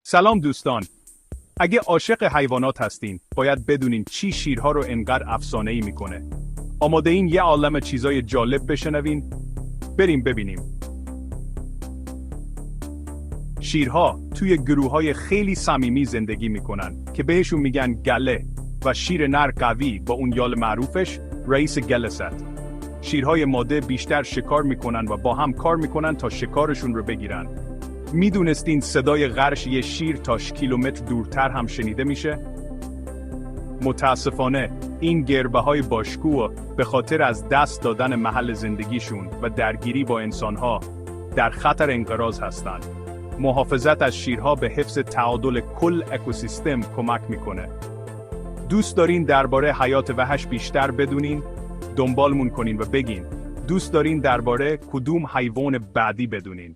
سلام دوستان. اگه عاشق حیوانات هستین، باید بدونین چی شیرها رو انقدر افسانه‌ای میکنه. آماده این یه عالمه چیزای جالب بشنوین؟ بریم ببینیم. شیرها توی گروه‌های خیلی صمیمی زندگی میکنن که بهشون میگن گله و شیر نر قوی با اون یال معروفش رئیس گله ست. شیرهای ماده بیشتر شکار میکنن و با هم کار میکنن تا شکارشون رو بگیرن. میدونستین صدای غرش یه شیر تا کیلومتر دورتر هم شنیده میشه؟ متاسفانه این گربه‌های باشکوه به خاطر از دست دادن محل زندگیشون و درگیری با انسانها در خطر انقراض هستند. محافظت از شیرها به حفظ تعادل کل اکوسیستم کمک میکنه. دوست دارین درباره حیات وحش بیشتر بدونین؟ دنبالمون کنین و بگین دوست دارین درباره کدوم حیوان بعدی بدونین.